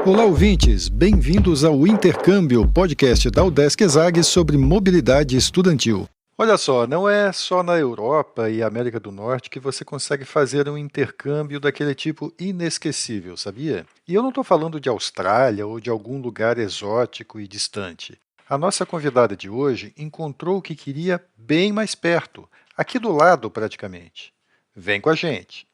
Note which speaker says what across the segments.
Speaker 1: Olá, ouvintes! Bem-vindos ao Intercâmbio, podcast da UDESC ESAG sobre mobilidade estudantil. Olha só, não é só na Europa e América do Norte que você consegue fazer um intercâmbio daquele tipo inesquecível, sabia? E eu não estou falando de Austrália ou de algum lugar exótico e distante. A nossa convidada de hoje encontrou o que queria bem mais perto, aqui do lado praticamente. Vem com a gente!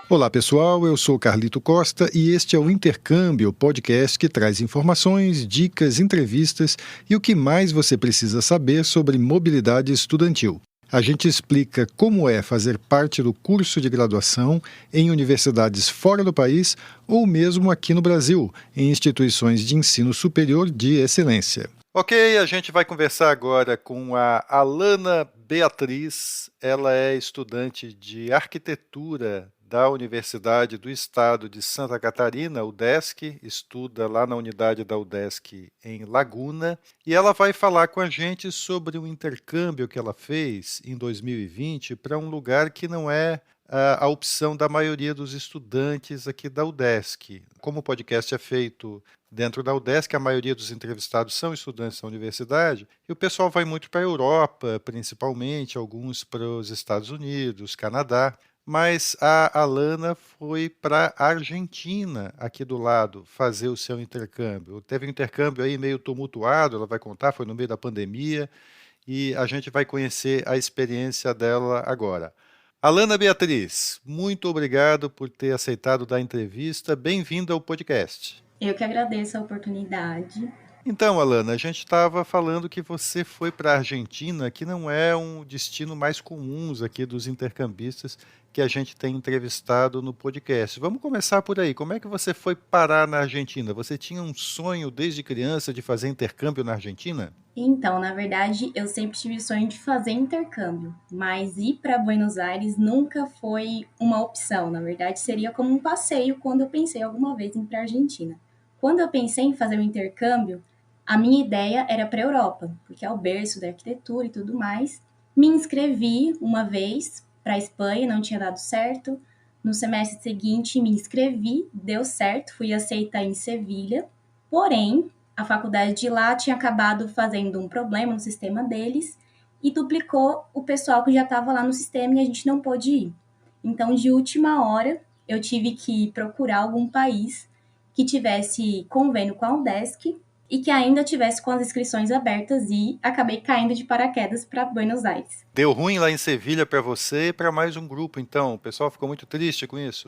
Speaker 1: Olá pessoal, eu sou Carlito Costa e este é o Intercâmbio, podcast que traz informações, dicas, entrevistas e o que mais você precisa saber sobre mobilidade estudantil. A gente explica como é fazer parte do curso de graduação em universidades fora do país ou mesmo aqui no Brasil, em instituições de ensino superior de excelência. Ok, a gente vai conversar agora com a Alana Beatriz. Ela é estudante de arquitetura da Universidade do Estado de Santa Catarina, UDESC, estuda lá na unidade da UDESC em Laguna, e ela vai falar com a gente sobre um intercâmbio que ela fez em 2020 para um lugar que não é a opção da maioria dos estudantes aqui da UDESC. Como o podcast é feito dentro da UDESC, a maioria dos entrevistados são estudantes da universidade, e o pessoal vai muito para a Europa, principalmente, alguns para os Estados Unidos, Canadá. Mas a Alana foi para a Argentina, aqui do lado, fazer o seu intercâmbio. Teve um intercâmbio aí meio tumultuado, ela vai contar, foi no meio da pandemia, e a gente vai conhecer a experiência dela agora. Alana Beatriz, muito obrigado por ter aceitado dar a entrevista. Bem-vinda ao podcast.
Speaker 2: Eu que agradeço a oportunidade.
Speaker 1: Então, Alana, a gente estava falando que você foi para a Argentina, que não é um destino mais comum aqui dos intercambistas que a gente tem entrevistado no podcast. Vamos começar por aí. Como é que você foi parar na Argentina? Você tinha um sonho desde criança de fazer intercâmbio na Argentina?
Speaker 2: Então, na verdade, eu sempre tive o sonho de fazer intercâmbio, mas ir para Buenos Aires nunca foi uma opção. Na verdade, seria como um passeio quando eu pensei alguma vez em ir para a Argentina. Quando eu pensei em fazer o intercâmbio, a minha ideia era para a Europa, porque é o berço da arquitetura e tudo mais. Me inscrevi uma vez para a Espanha, não tinha dado certo. No semestre seguinte, me inscrevi, deu certo, fui aceita em Sevilha. Porém, a faculdade de lá tinha acabado fazendo um problema no sistema deles e duplicou o pessoal que já estava lá no sistema e a gente não pôde ir. Então, de última hora, eu tive que procurar algum país que tivesse convênio com a UDESC e que ainda tivesse com as inscrições abertas e acabei caindo de paraquedas para Buenos Aires.
Speaker 1: Deu ruim lá em Sevilha para você e para mais um grupo, então. O pessoal ficou muito triste com isso?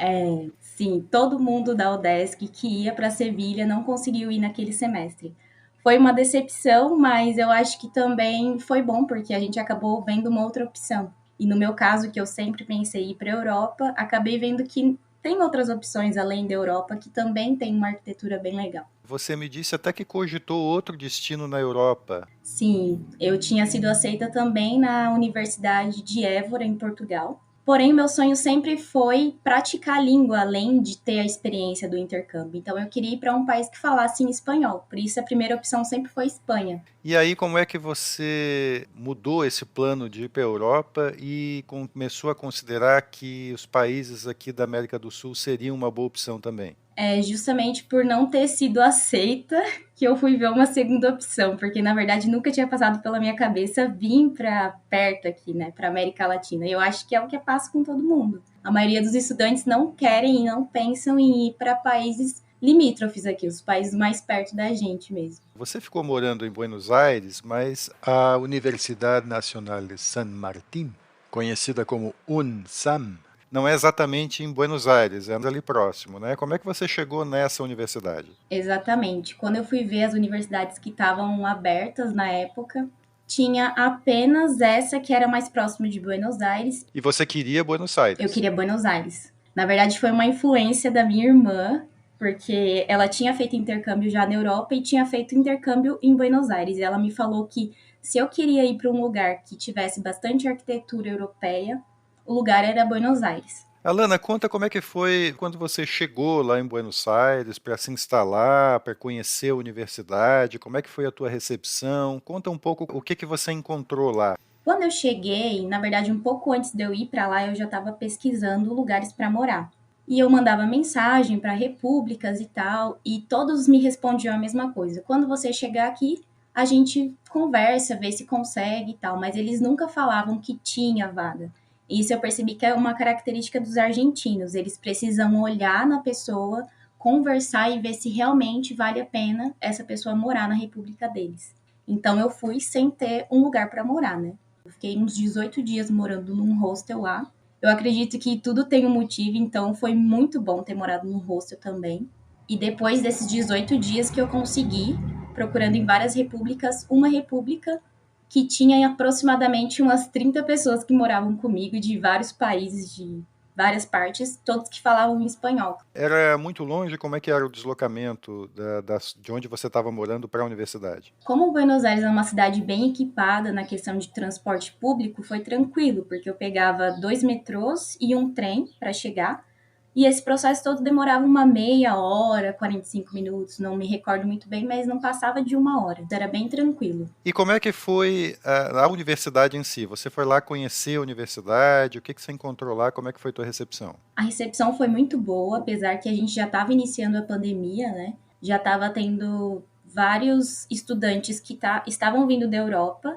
Speaker 2: Sim, todo mundo da UDESC que ia para Sevilha não conseguiu ir naquele semestre. Foi uma decepção, mas eu acho que também foi bom, porque a gente acabou vendo uma outra opção. E no meu caso, que eu sempre pensei em ir para a Europa, acabei vendo que tem outras opções além da Europa que também tem uma arquitetura bem legal.
Speaker 1: Você me disse até que cogitou outro destino na Europa.
Speaker 2: Sim, eu tinha sido aceita também na Universidade de Évora, em Portugal. Porém, meu sonho sempre foi praticar a língua, além de ter a experiência do intercâmbio. Então, eu queria ir para um país que falasse em espanhol. Por isso, a primeira opção sempre foi Espanha.
Speaker 1: E aí, como é que você mudou esse plano de ir para a Europa e começou a considerar que os países aqui da América do Sul seriam uma boa opção também?
Speaker 2: Justamente por não ter sido aceita que eu fui ver uma segunda opção, porque na verdade nunca tinha passado pela minha cabeça vir para perto aqui, né, para América Latina. E eu acho que é o que passa com todo mundo. A maioria dos estudantes não querem e não pensam em ir para países limítrofes aqui, os países mais perto da gente mesmo.
Speaker 1: Você ficou morando em Buenos Aires, mas a Universidade Nacional de San Martín, conhecida como UNSAM, não é exatamente em Buenos Aires, é ali próximo, né? Como é que você chegou nessa universidade?
Speaker 2: Exatamente. Quando eu fui ver as universidades que estavam abertas na época, tinha apenas essa que era mais próxima de Buenos Aires.
Speaker 1: E você queria Buenos Aires?
Speaker 2: Eu queria Buenos Aires. Na verdade, foi uma influência da minha irmã, porque ela tinha feito intercâmbio já na Europa e tinha feito intercâmbio em Buenos Aires. E ela me falou que se eu queria ir para um lugar que tivesse bastante arquitetura europeia, o lugar era Buenos Aires.
Speaker 1: Alana, conta como é que foi quando você chegou lá em Buenos Aires para se instalar, para conhecer a universidade, como é que foi a tua recepção? Conta um pouco o que você encontrou lá.
Speaker 2: Quando eu cheguei, na verdade, um pouco antes de eu ir para lá, eu já estava pesquisando lugares para morar. E eu mandava mensagem para repúblicas e tal, e todos me respondiam a mesma coisa. Quando você chegar aqui, a gente conversa, vê se consegue e tal, mas eles nunca falavam que tinha vaga. Isso eu percebi que é uma característica dos argentinos. Eles precisam olhar na pessoa, conversar e ver se realmente vale a pena essa pessoa morar na república deles. Então eu fui sem ter um lugar para morar, né? Eu fiquei uns 18 dias morando num hostel lá. Eu acredito que tudo tem um motivo, então foi muito bom ter morado num hostel também. E depois desses 18 dias que eu consegui, procurando em várias repúblicas, uma república que tinha aproximadamente umas 30 pessoas que moravam comigo de vários países, de várias partes, todos que falavam espanhol.
Speaker 1: Era muito longe? Como é que era o deslocamento de onde você estava morando para a universidade?
Speaker 2: Como Buenos Aires é uma cidade bem equipada na questão de transporte público, foi tranquilo, porque eu pegava 2 metrôs e um trem para chegar. E esse processo todo demorava uma meia hora, 45 minutos, não me recordo muito bem, mas não passava de uma hora. Era bem tranquilo.
Speaker 1: E como é que foi a universidade em si? Você foi lá conhecer a universidade? O que você encontrou lá? Como é que foi a tua recepção?
Speaker 2: A recepção foi muito boa, apesar que a gente já estava iniciando a pandemia, né? Já estava tendo vários estudantes que estavam vindo da Europa,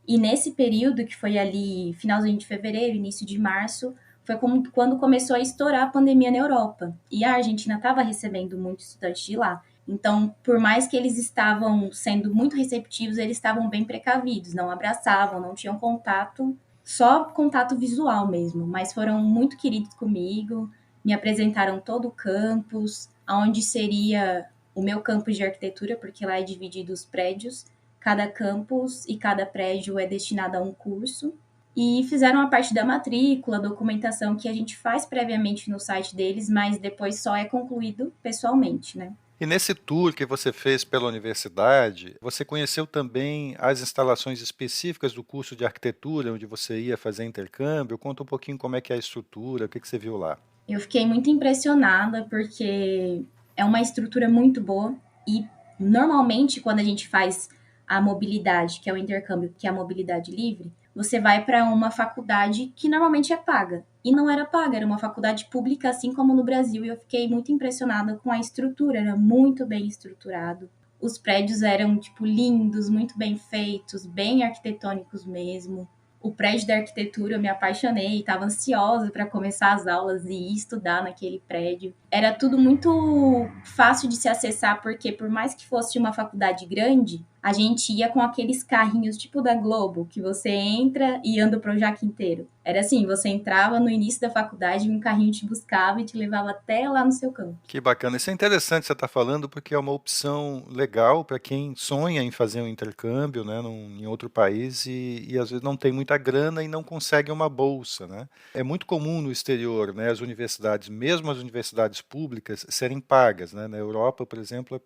Speaker 2: e nesse período, que foi ali finalzinho de fevereiro, início de março, foi quando começou a estourar a pandemia na Europa. E a Argentina estava recebendo muitos estudantes de lá. Então, por mais que eles estavam sendo muito receptivos, eles estavam bem precavidos, não abraçavam, não tinham contato, só contato visual mesmo, mas foram muito queridos comigo, me apresentaram todo o campus, aonde seria o meu campus de arquitetura, porque lá é dividido os prédios, cada campus e cada prédio é destinado a um curso, e fizeram a parte da matrícula, documentação que a gente faz previamente no site deles, mas depois só é concluído pessoalmente, né?
Speaker 1: E nesse tour que você fez pela universidade, você conheceu também as instalações específicas do curso de arquitetura, onde você ia fazer intercâmbio? Conta um pouquinho como é que é a estrutura, o que você viu lá.
Speaker 2: Eu fiquei muito impressionada porque é uma estrutura muito boa e normalmente quando a gente faz a mobilidade, que é o intercâmbio, que é a mobilidade livre, você vai para uma faculdade que normalmente é paga. E não era paga, era uma faculdade pública, assim como no Brasil. E eu fiquei muito impressionada com a estrutura, era muito bem estruturado. Os prédios eram, tipo, lindos, muito bem feitos, bem arquitetônicos mesmo. O prédio da arquitetura eu me apaixonei, estava ansiosa para começar as aulas e estudar naquele prédio. Era tudo muito fácil de se acessar, porque por mais que fosse uma faculdade grande, a gente ia com aqueles carrinhos tipo da Globo, que você entra e anda o Projac inteiro. Era assim, você entrava no início da faculdade, um carrinho te buscava e te levava até lá no seu campo.
Speaker 1: Que bacana. Isso é interessante você estar falando, porque é uma opção legal para quem sonha em fazer um intercâmbio, né, em outro país e às vezes não tem muita grana e não consegue uma bolsa, né? É muito comum no exterior, né, as universidades, mesmo as universidades públicas, serem pagas, né? Na Europa, por exemplo,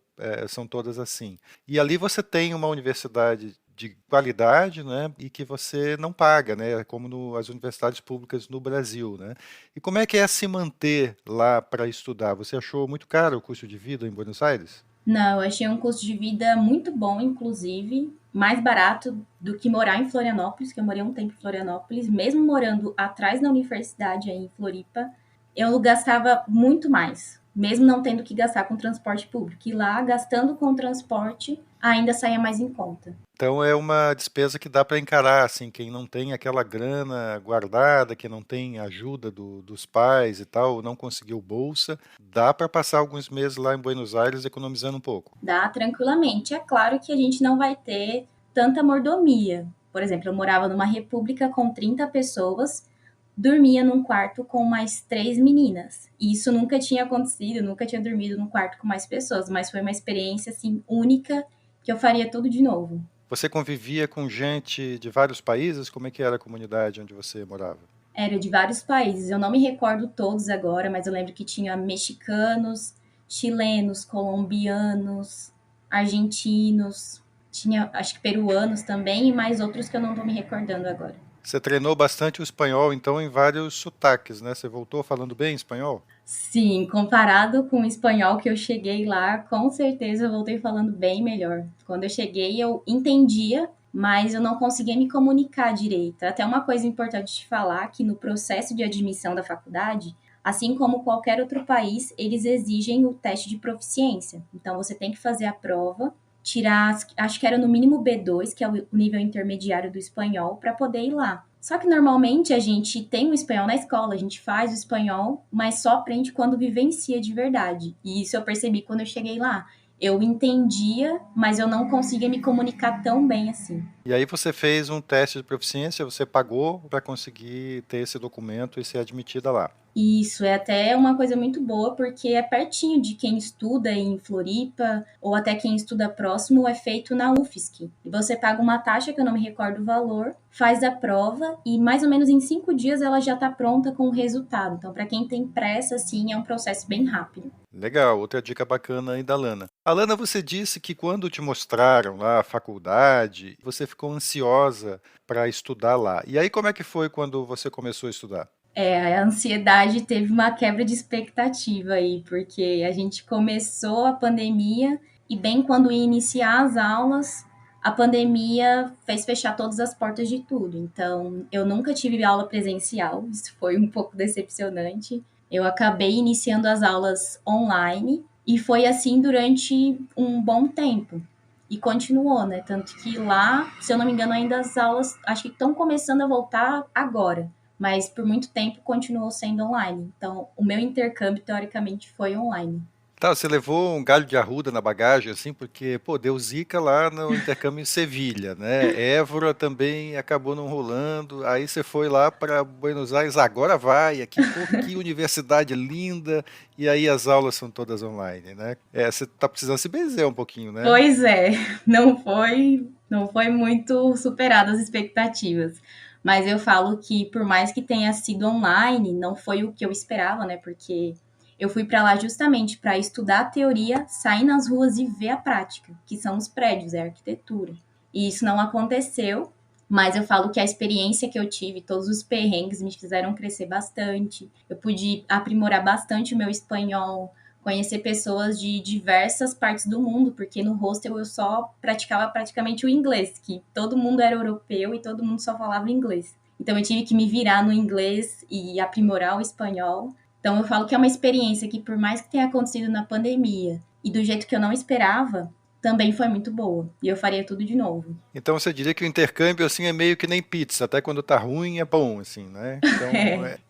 Speaker 1: são todas assim. E ali você tem uma universidade de qualidade, né, e que você não paga, né, como as universidades públicas no Brasil, né? E como é que é se manter lá para estudar? Você achou muito caro o custo de vida em Buenos Aires?
Speaker 2: Não, eu achei um custo de vida muito bom, inclusive, mais barato do que morar em Florianópolis, que eu morei um tempo em Florianópolis, mesmo morando atrás da universidade aí em Floripa, eu gastava muito mais, mesmo não tendo que gastar com transporte público. E lá, gastando com transporte, ainda saía mais em conta.
Speaker 1: Então é uma despesa que dá para encarar, assim, quem não tem aquela grana guardada, que não tem ajuda dos pais e tal, não conseguiu bolsa, dá para passar alguns meses lá em Buenos Aires economizando um pouco.
Speaker 2: Dá tranquilamente. É claro que a gente não vai ter tanta mordomia. Por exemplo, eu morava numa república com 30 pessoas, dormia num quarto com mais 3 meninas. E isso nunca tinha acontecido, nunca tinha dormido num quarto com mais pessoas, mas foi uma experiência assim única que eu faria tudo de novo.
Speaker 1: Você convivia com gente de vários países? Como é que era a comunidade onde você morava?
Speaker 2: Era de vários países, eu não me recordo todos agora, mas eu lembro que tinha mexicanos, chilenos, colombianos, argentinos, tinha acho que peruanos também e mais outros que eu não estou me recordando agora.
Speaker 1: Você treinou bastante o espanhol, então, em vários sotaques, né? Você voltou falando bem espanhol?
Speaker 2: Sim, comparado com o espanhol que eu cheguei lá, com certeza eu voltei falando bem melhor. Quando eu cheguei, eu entendia mas eu não conseguia me comunicar direito. Até uma coisa importante de falar, que no processo de admissão da faculdade, assim como qualquer outro país, eles exigem o teste de proficiência. Então, você tem que fazer a prova, tirar, acho que era no mínimo B2, que é o nível intermediário do espanhol, para poder ir lá. Só que normalmente a gente tem o espanhol na escola, a gente faz o espanhol, mas só aprende quando vivencia de verdade. E isso eu percebi quando eu cheguei lá. Eu entendia, mas eu não conseguia me comunicar tão bem assim.
Speaker 1: E aí você fez um teste de proficiência, você pagou para conseguir ter esse documento e ser admitida lá.
Speaker 2: Isso é até uma coisa muito boa, porque é pertinho de quem estuda em Floripa, ou até quem estuda próximo, é feito na UFSC. E você paga uma taxa, que eu não me recordo o valor, faz a prova, e mais ou menos em 5 dias ela já está pronta com o resultado. Então, para quem tem pressa, assim, é um processo bem rápido.
Speaker 1: Legal, outra dica bacana aí da Lana. Alana, você disse que quando te mostraram lá a faculdade, você ficou ansiosa para estudar lá. E aí, como é que foi quando você começou a estudar?
Speaker 2: A ansiedade teve uma quebra de expectativa aí, porque a gente começou a pandemia e bem quando ia iniciar as aulas, a pandemia fez fechar todas as portas de tudo. Então, eu nunca tive aula presencial, isso foi um pouco decepcionante. Eu acabei iniciando as aulas online e foi assim durante um bom tempo. E continuou, né? Tanto que lá, se eu não me engano, ainda as aulas acho que estão começando a voltar agora, mas por muito tempo continuou sendo online. Então, o meu intercâmbio, teoricamente, foi online.
Speaker 1: Tá, você levou um galho de arruda na bagagem, assim, porque, pô, deu zica lá no intercâmbio em Sevilha, né? Évora também acabou não rolando. Aí você foi lá para Buenos Aires, agora vai, aqui, pô, que universidade linda. E aí as aulas são todas online, né? Você tá precisando se benzer um pouquinho, né?
Speaker 2: Pois é, não foi muito superado as expectativas. Mas eu falo que por mais que tenha sido online, não foi o que eu esperava, né? Porque eu fui para lá justamente para estudar a teoria, sair nas ruas e ver a prática, que são os prédios, é a arquitetura. E isso não aconteceu, mas eu falo que a experiência que eu tive, todos os perrengues me fizeram crescer bastante. Eu pude aprimorar bastante o meu espanhol, conhecer pessoas de diversas partes do mundo, porque no hostel eu só praticava praticamente o inglês, que todo mundo era europeu e todo mundo só falava inglês. Então eu tive que me virar no inglês e aprimorar o espanhol. Então eu falo que é uma experiência que, por mais que tenha acontecido na pandemia e do jeito que eu não esperava, também foi muito boa. E eu faria tudo de novo.
Speaker 1: Então você diria que o intercâmbio assim é meio que nem pizza, até quando tá ruim é bom, assim, né? Então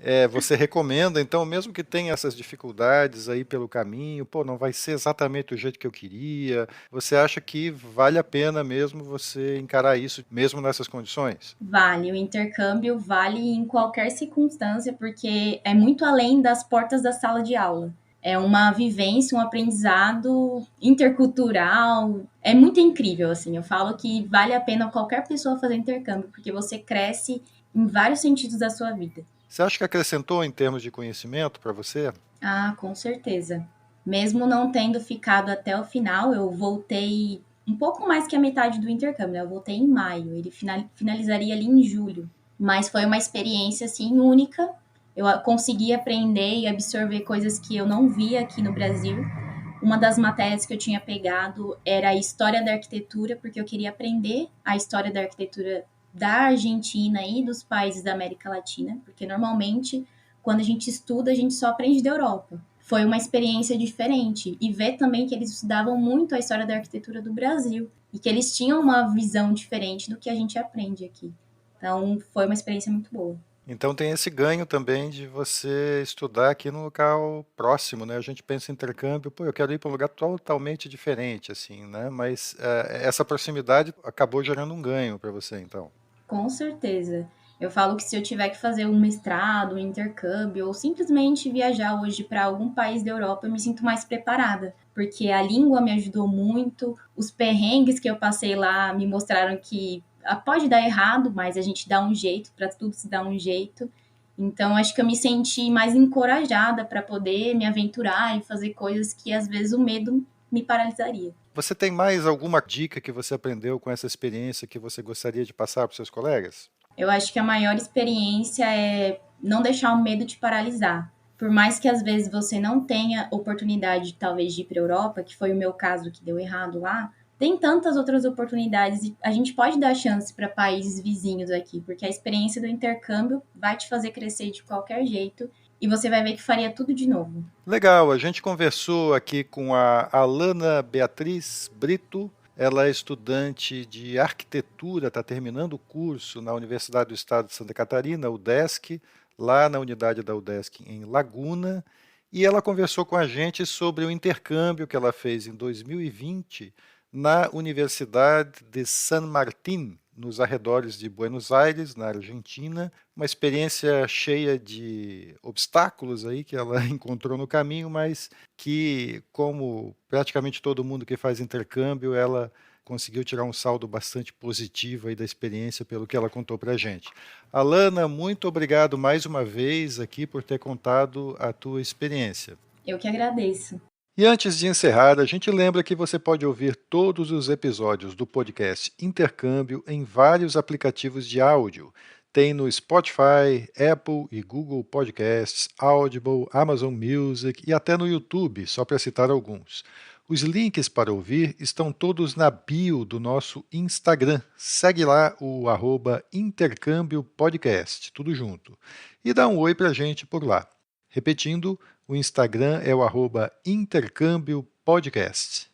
Speaker 2: É.
Speaker 1: você recomenda, então mesmo que tenha essas dificuldades aí pelo caminho, pô, não vai ser exatamente do jeito que eu queria. Você acha que vale a pena mesmo você encarar isso, mesmo nessas condições?
Speaker 2: Vale, o intercâmbio vale em qualquer circunstância, porque é muito além das portas da sala de aula. É uma vivência, um aprendizado intercultural. É muito incrível, assim. Eu falo que vale a pena qualquer pessoa fazer intercâmbio, porque você cresce em vários sentidos da sua vida.
Speaker 1: Você acha que acrescentou em termos de conhecimento para você?
Speaker 2: Ah, com certeza. Mesmo não tendo ficado até o final, eu voltei um pouco mais que a metade do intercâmbio, né? Eu voltei em maio, ele finalizaria ali em julho. Mas foi uma experiência, assim, única. Eu consegui aprender e absorver coisas que eu não via aqui no Brasil. Uma das matérias que eu tinha pegado era a história da arquitetura, porque eu queria aprender a história da arquitetura da Argentina e dos países da América Latina, porque normalmente quando a gente estuda, a gente só aprende da Europa. Foi uma experiência diferente e ver também que eles estudavam muito a história da arquitetura do Brasil e que eles tinham uma visão diferente do que a gente aprende aqui. Então, foi uma experiência muito boa.
Speaker 1: Então tem esse ganho também de você estudar aqui no local próximo, né? A gente pensa em intercâmbio, pô, eu quero ir para um lugar totalmente diferente, assim, né? Mas essa proximidade acabou gerando um ganho para você, então.
Speaker 2: Com certeza. Eu falo que se eu tiver que fazer um mestrado, um intercâmbio, ou simplesmente viajar hoje para algum país da Europa, eu me sinto mais preparada, porque a língua me ajudou muito, os perrengues que eu passei lá me mostraram que pode dar errado, mas a gente dá um jeito, para tudo se dá um jeito. Então, acho que eu me senti mais encorajada para poder me aventurar e fazer coisas que às vezes o medo me paralisaria.
Speaker 1: Você tem mais alguma dica que você aprendeu com essa experiência que você gostaria de passar para os seus colegas?
Speaker 2: Eu acho que a maior experiência é não deixar o medo te paralisar. Por mais que às vezes você não tenha oportunidade, talvez, de ir para a Europa, que foi o meu caso que deu errado lá, Tem tantas outras oportunidades e a gente pode dar chance para países vizinhos aqui, porque a experiência do intercâmbio vai te fazer crescer de qualquer jeito e você vai ver que faria tudo de novo.
Speaker 1: Legal, a gente conversou aqui com a Alana Beatriz Brito. Ela é estudante de arquitetura, está terminando o curso na Universidade do Estado de Santa Catarina, UDESC, lá na unidade da UDESC em Laguna, e ela conversou com a gente sobre o intercâmbio que ela fez em 2020 na Universidade de San Martín, nos arredores de Buenos Aires, na Argentina, uma experiência cheia de obstáculos aí que ela encontrou no caminho, mas que, como praticamente todo mundo que faz intercâmbio, ela conseguiu tirar um saldo bastante positivo aí da experiência, pelo que ela contou para a gente. Alana, muito obrigado mais uma vez aqui por ter contado a tua experiência.
Speaker 2: Eu que agradeço.
Speaker 1: E antes de encerrar, a gente lembra que você pode ouvir todos os episódios do podcast Intercâmbio em vários aplicativos de áudio. Tem no Spotify, Apple e Google Podcasts, Audible, Amazon Music e até no YouTube, só para citar alguns. Os links para ouvir estão todos na bio do nosso Instagram. Segue lá o @intercâmbiopodcast, tudo junto. E dá um oi para a gente por lá. Repetindo, o Instagram é o @intercâmbiopodcast.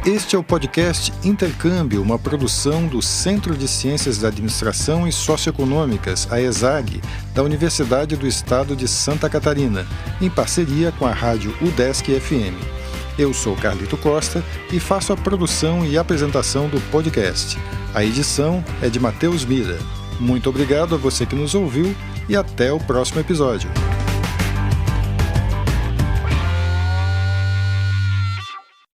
Speaker 1: Este é o podcast Intercâmbio, uma produção do Centro de Ciências da Administração e Socioeconômicas, a ESAG, da Universidade do Estado de Santa Catarina, em parceria com a rádio UDESC FM. Eu sou Carlito Costa e faço a produção e apresentação do podcast. A edição é de Matheus Mira. Muito obrigado a você que nos ouviu e até o próximo episódio.